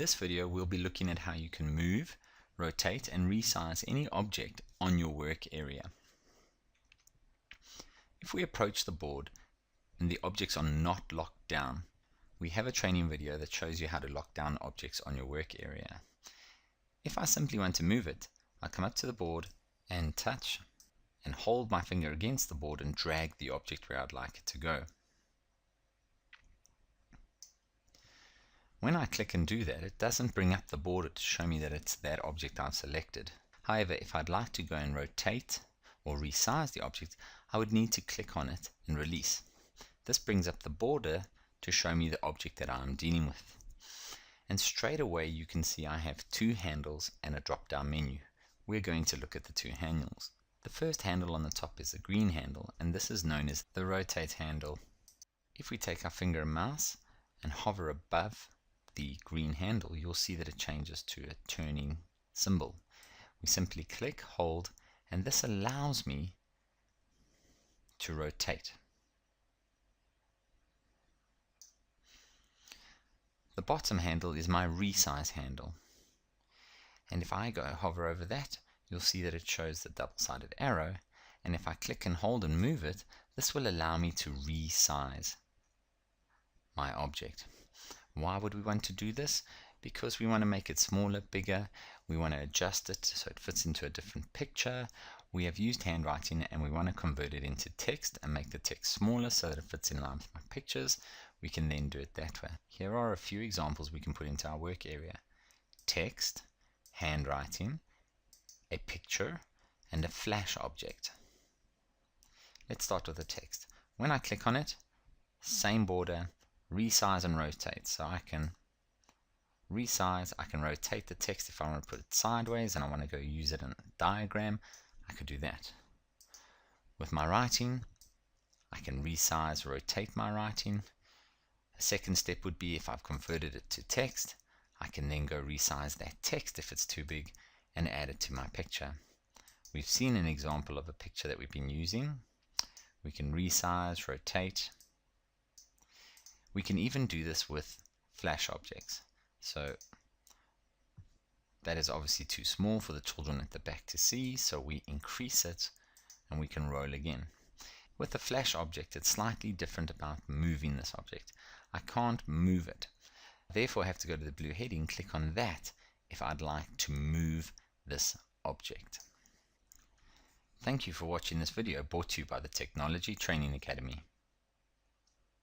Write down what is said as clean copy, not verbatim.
this video, we'll be looking at how you can move, rotate, and resize any object on your work area. If we approach the board and the objects are not locked down, we have a training video that shows you how to lock down objects on your work area. If I simply want to move it, I come up to the board and touch and hold my finger against the board and drag the object where I'd like it to go. When I click and do that, it doesn't bring up the border to show me that it's that object I've selected. However, if I'd like to go and rotate or resize the object, I would need to click on it and release. This brings up the border to show me the object that I'm dealing with. And straight away you can see I have two handles and a drop-down menu. We're going to look at the two handles. The first handle on the top is the green handle, and this is known as the rotate handle. If we take our finger and mouse and hover above the green handle, you'll see that it changes to a turning symbol. We simply click, hold, and this allows me to rotate. The bottom handle is my resize handle, and if I go hover over that, you'll see that it shows the double-sided arrow, and if I click and hold and move it, this will allow me to resize my object. Why would we want to do this? Because we want to make it smaller, bigger, we want to adjust it so it fits into a different picture. We have used handwriting and we want to convert it into text and make the text smaller so that it fits in line with my pictures. We can then do it that way. Here are a few examples we can put into our work area: text, handwriting, a picture, and a flash object. Let's start with the text. When I click on it, same border, resize and rotate. So I can resize, I can rotate the text if I want to put it sideways and I want to go use it in a diagram, I could do that. With my writing, I can resize, rotate my writing. A second step would be, if I've converted it to text, I can then go resize that text if it's too big and add it to my picture. We've seen an example of a picture that we've been using. We can resize, rotate. We can even do this with flash objects. So that is obviously too small for the children at the back to see, so we increase it and we can roll again. With the flash object, it's slightly different about moving this object. I can't move it. Therefore, I have to go to the blue heading, click on that if I'd like to move this object. Thank you for watching this video brought to you by the Technology Training Academy.